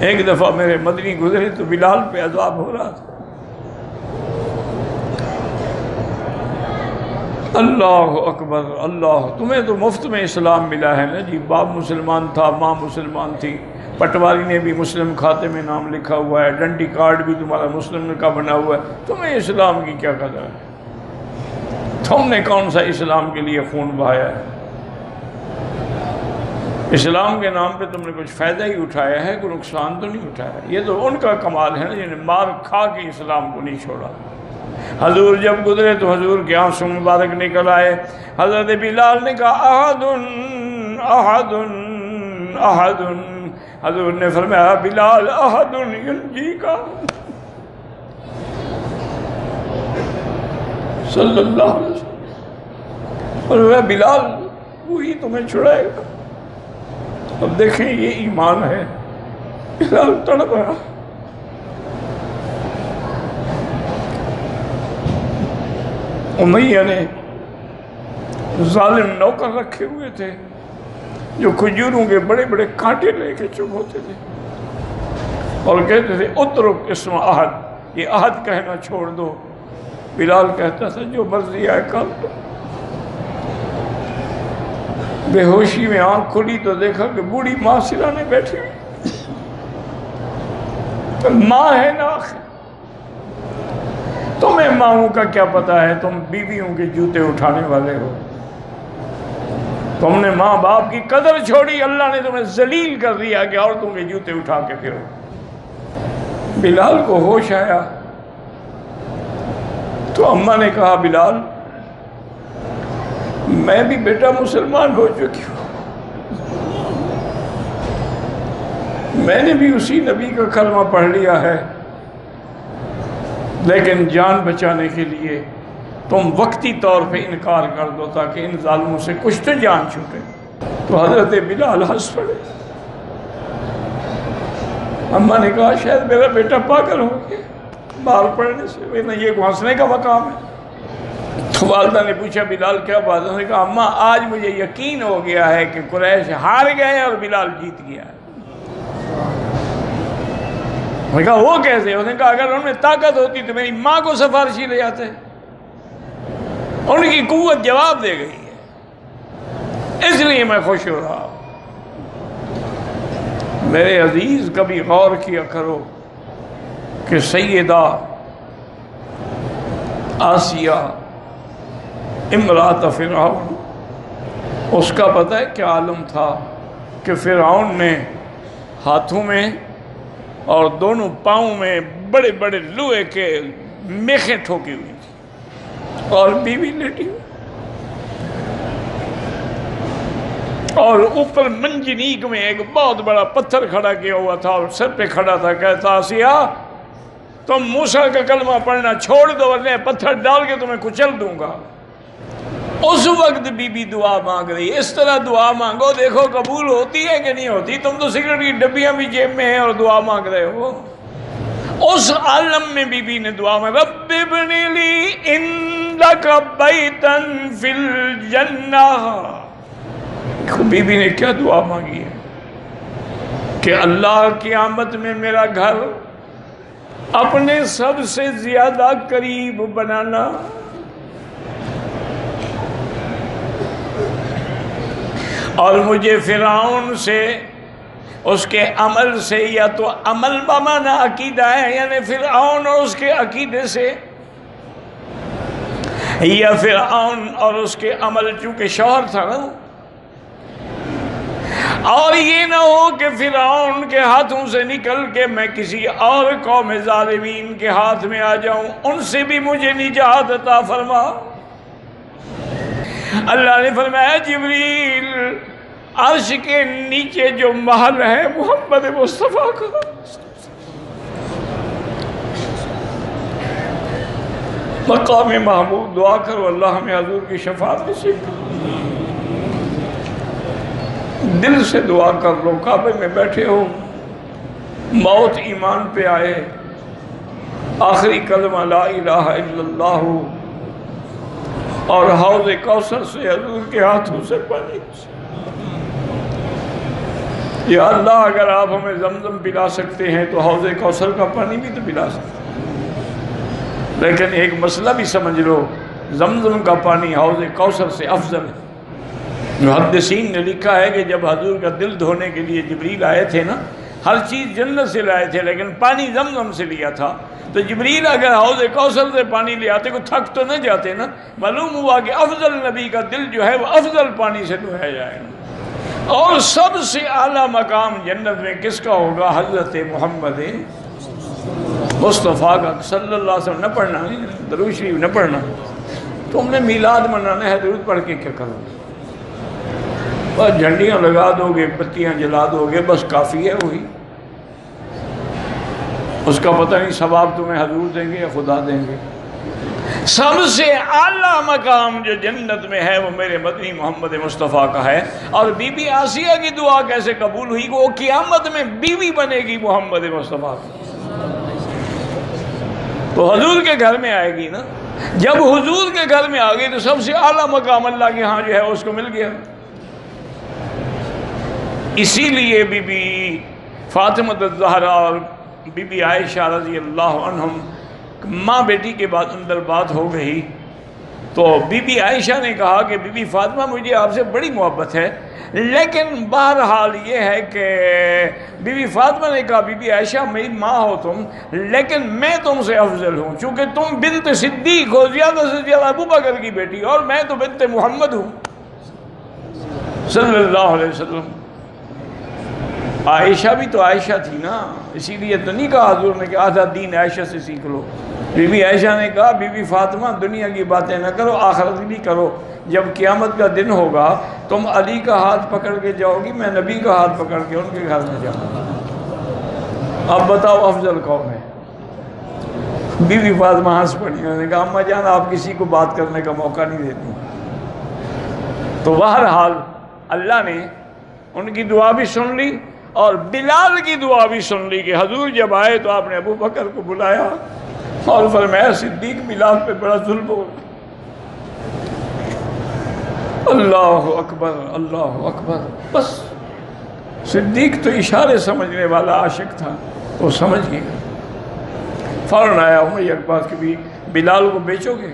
ایک دفعہ میرے مدنی گزرے تو بلال پہ عذاب ہو رہا تھا. اللہ اکبر اللہ. تمہیں تو مفت میں اسلام ملا ہے نا جی. باپ مسلمان تھا، ماں مسلمان تھی، پٹواری نے بھی مسلم کھاتے میں نام لکھا ہوا ہے، ڈنڈی کارڈ بھی تمہارا مسلم کا بنا ہوا ہے. تمہیں اسلام کی کیا قدر ہے؟ تم نے کون سا اسلام کے لیے خون بہایا ہے؟ اسلام کے نام پہ تم نے کچھ فائدہ ہی اٹھایا ہے، کوئی نقصان تو نہیں اٹھایا. یہ تو ان کا کمال ہے نا جنہیں مار کھا کے اسلام کو نہیں چھوڑا. حضور جب گزرے تو حضور کے آنسو مبارک نکل آئے. حضرت بلال نے کہا احد احد احد. حضور نے فرمایا بلال احد ینجی کا. صلی اللہ علیہ وسلم. اور بلال وہی تمہیں چھڑائے گا. اب دیکھیں یہ ایمان ہے. بلال تڑپ رہا. امیہ نے ظالم نوکر رکھے ہوئے تھے جو کھجوروں کے بڑے بڑے کانٹے لے کے چپ ہوتے تھے اور کہتے تھے اترک اسم احد. یہ احد کہنا چھوڑ دو. بلال کہتا تھا جو مرضی آئے کر دو. بے ہوشی میں آنکھ کھلی تو دیکھا کہ بوڑھی ماں سرانے بیٹھی ہوئی. ماں ہے نا آخر. تمہیں ماؤں کا کیا پتا ہے؟ تم بیویوں کے جوتے اٹھانے والے ہو. تم نے ماں باپ کی قدر چھوڑی. اللہ نے تمہیں ذلیل کر دیا کہ عورتوں کے جوتے اٹھا کے پھرو. بلال کو ہوش آیا تو اماں نے کہا بلال میں بھی بیٹا مسلمان ہو چکی ہوں. میں نے بھی اسی نبی کا کلمہ پڑھ لیا ہے، لیکن جان بچانے کے لیے تم وقتی طور پہ انکار کر دو تاکہ ان ظالموں سے کچھ تو جان چھوٹے. تو حضرت بلال ہنس پڑے. اماں نے کہا شاید میرا بیٹا پاگل ہو گیا مار پڑنے سے، ورنہ یہ ہنسنے کا مقام ہے. تو والدہ نے پوچھا بلال کیا بات ہے؟ انہوں نے کہا اماں آج مجھے یقین ہو گیا ہے کہ قریش ہار گئے اور بلال جیت گیا ہے. انہوں نے کہا وہ کیسے؟ انہوں نے کہا اگر ان میں طاقت ہوتی تو میری ماں کو سفارشی لے جاتے. ان کی قوت جواب دے گئی ہے، اس لیے میں خوش ہو رہا ہوں. میرے عزیز کبھی غور کیا کرو کہ سیدہ آسیہ امرأۃ فرعون، اس کا پتہ ہے کیا عالم تھا کہ فرعون نے ہاتھوں میں اور دونوں پاؤں میں بڑے بڑے لوہے کے میخیں ٹھوکی ہوئی تھی اور بیوی لیٹی ہوئی، اور اوپر منجنیق میں ایک بہت بڑا پتھر کھڑا کیا ہوا تھا اور سر پہ کھڑا تھا. کہتا آسیہ تم موسیٰ کا کلمہ پڑھنا چھوڑ دو ورنہ پتھر ڈال کے تمہیں کچل دوں گا. اس وقت بی بی دعا مانگ رہی. اس طرح دعا مانگو دیکھو قبول ہوتی ہے کہ نہیں ہوتی. تم تو سگریٹ کی ڈبیاں بھی جیب میں ہیں اور دعا مانگ رہے ہو. اس عالم میں بی بی نے دعا مانگی رب ابن لی عندک بیتا فی الجنہ. بی بی نے کیا دعا مانگی ہے کہ اللہ قیامت میں میرا گھر اپنے سب سے زیادہ قریب بنانا. اور مجھے فرعون سے اس کے عمل سے، یا تو عمل بمانا عقیدہ ہے یعنی فرعون اور اس کے عقیدے سے، یا فرعون اور اس کے عمل چونکہ شوہر تھا نا، اور یہ نہ ہو کہ فرعون کے ہاتھوں سے نکل کے میں کسی اور قوم ظالمین کے ہاتھ میں آ جاؤں. ان سے بھی مجھے نجات عطا فرما. اللہ نے فرمایا جبریل عرش کے نیچے جو محل ہے محمد مصطفیٰ کا، مقام محمود دعا کرو اللہ ہمیں حضور کی شفاعت نصیب کرو. دل سے دعا کر لو. کعبے میں بیٹھے ہو، موت ایمان پہ آئے، آخری کلمہ لا الہ الا اللہ اور حوض کوثر سے حضور کے ہاتھوں سے پانی یا اللہ اگر آپ ہمیں زمزم پلا سکتے ہیں تو حوض کوثر کا پانی بھی تو پلا سکتے ہیں، لیکن ایک مسئلہ بھی سمجھ لو، زمزم کا پانی حوض کوثر سے افضل ہے۔ محدثین نے لکھا ہے کہ جب حضور کا دل دھونے کے لیے جبریل آئے تھے نا، ہر چیز جنت سے لائے تھے لیکن پانی زمزم سے لیا تھا، تو جبریل اگر حوض کوثر سے پانی لے آتے کو تھک تو نہ جاتے نا۔ معلوم ہوا کہ افضل نبی کا دل جو ہے وہ افضل پانی سے دھویا جائے گا۔ اور سب سے اعلیٰ مقام جنت میں کس کا ہوگا؟ حضرت محمد مصطفیٰ کا صلی اللہ علیہ وسلم۔ نہ پڑھنا، درود شریف نہ پڑھنا، تم نے میلاد منانا ہے، درود پڑھ کے کیا کرو؟ بس جھنڈیاں لگا دو گے، بتیاں جلا دو گے، بس کافی ہے وہی۔ اس کا پتہ نہیں ثواب تمہیں حضور دیں گے یا خدا دیں گے۔ سب سے اعلیٰ مقام جو جنت میں ہے وہ میرے مدنی محمد مصطفیٰ کا ہے۔ اور بی بی آسیہ کی دعا کیسے قبول ہوئی کہ وہ قیامت میں بیوی بنے گی محمد مصطفیٰ کی، تو حضور کے گھر میں آئے گی نا۔ جب حضور کے گھر میں آ گئی تو سب سے اعلیٰ مقام اللہ کے ہاں جو ہے اس کو مل گیا۔ اسی لیے بی بی فاطمہ الزہرا اور بی بی عائشہ رضی اللہ عنہم ماں بیٹی کے بعد اندر بات ہو گئی تو بی بی عائشہ نے کہا کہ بی بی فاطمہ مجھے آپ سے بڑی محبت ہے، لیکن بہرحال یہ ہے کہ بی بی فاطمہ نے کہا بی بی عائشہ میری ماں ہو تم، لیکن میں تم سے افضل ہوں، چونکہ تم بنت صدیق ہو، زیادہ سے زیادہ ابو بکر کی بیٹی، اور میں تو بنت محمد ہوں صلی اللہ علیہ وسلم۔ عائشہ بھی تو عائشہ تھی نا، اسی لیے تو نہیں کہا حضور نے کہ آدھا دین عائشہ سے سیکھ لو۔ بی بی عائشہ نے کہا بی بی فاطمہ دنیا کی باتیں نہ کرو، آخرت بھی کرو۔ جب قیامت کا دن ہوگا تم علی کا ہاتھ پکڑ کے جاؤ گی، میں نبی کا ہاتھ پکڑ کے ان کے گھر میں جاؤں گا۔ اب بتاؤ افضل کون ہے؟ بی بی فاطمہ ہنس پڑی، انہوں نے کہا اماں جان آپ کسی کو بات کرنے کا موقع نہیں دیتی۔ تو بہرحال اللہ نے ان کی دعا بھی سن لی اور بلال کی دعا بھی سن لی کہ حضور جب آئے تو آپ نے ابو بکر کو بلایا اور فرمایا صدیق بلال پہ بڑا ظلم ہو۔ اللہ اکبر اللہ اکبر۔ بس صدیق تو اشارے سمجھنے والا عاشق تھا، وہ سمجھ گیا۔ فوراً آیا امیہ کے پاس کہ بھی بلال کو بیچو گے؟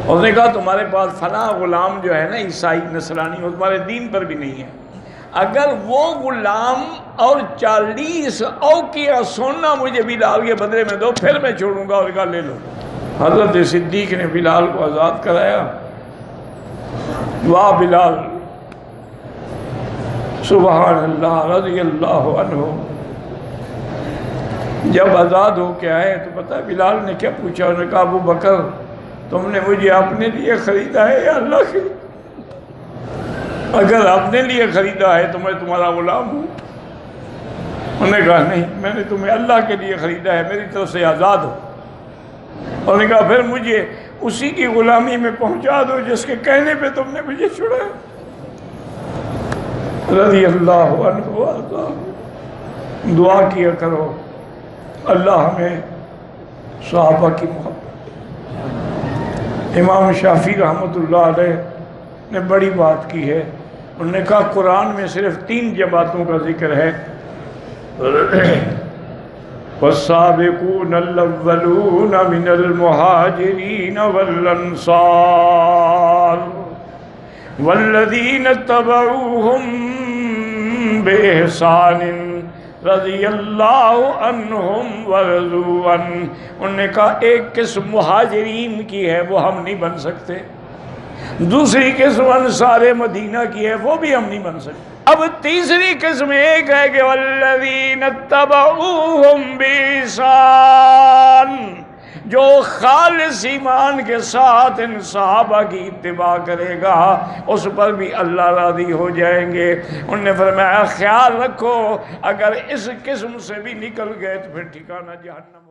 اس نے کہا تمہارے پاس فلاں غلام جو ہے نا عیسائی نصرانی، وہ تمہارے دین پر بھی نہیں ہے، اگر وہ غلام اور 40 اوقیہ سونا مجھے بلال کے بدلے میں دو پھر میں چھوڑوں گا۔ اور کہا لے لو۔ حضرت صدیق نے بلال کو آزاد کرایا۔ واہ بلال، سبحان اللہ، رضی اللہ عنہ۔ جب آزاد ہو کے آئے تو پتہ بلال نے کیا پوچھا؟ انہوں نے کہا ابو بکر تم نے مجھے اپنے لیے خریدا ہے یا اللہ کے؟ اگر اپنے لیے خریدا ہے تو میں تمہارا غلام ہوں۔ انہوں نے کہا نہیں، میں نے تمہیں اللہ کے لیے خریدا ہے، میری طرف سے آزاد ہو۔ انہوں نے کہا پھر مجھے اسی کی غلامی میں پہنچا دو جس کے کہنے پہ تم نے مجھے چھڑایا۔ رضی اللہ عنہ وارضاہ۔ دعا کیا کرو اللہ ہمیں صحابہ کی محبت۔ امام شافعی رحمۃ اللہ علیہ نے بڑی بات کی ہے، انہوں نے کہا قرآن میں صرف 3 جماعتوں کا ذکر ہے، والسابقون الاولون من المہاجرین والانصار والذین اتبعوہم بإحسان رضی اللہ عنہم ورضوا عنہ۔ انہوں نے کہا ایک قسم مہاجرین کی ہے وہ ہم نہیں بن سکتے، دوسری قسم انصار مدینہ کی ہے وہ بھی ہم نہیں بن سکتے، اب تیسری قسم ایک ہے کہ والذین اتبعوہم بإحسان، جو خالص ایمان کے ساتھ ان صحابہ کی اتباع کرے گا اس پر بھی اللہ راضی ہو جائیں گے۔ انہوں نے فرمایا خیال رکھو اگر اس قسم سے بھی نکل گئے تو پھر ٹھکانہ جہنم۔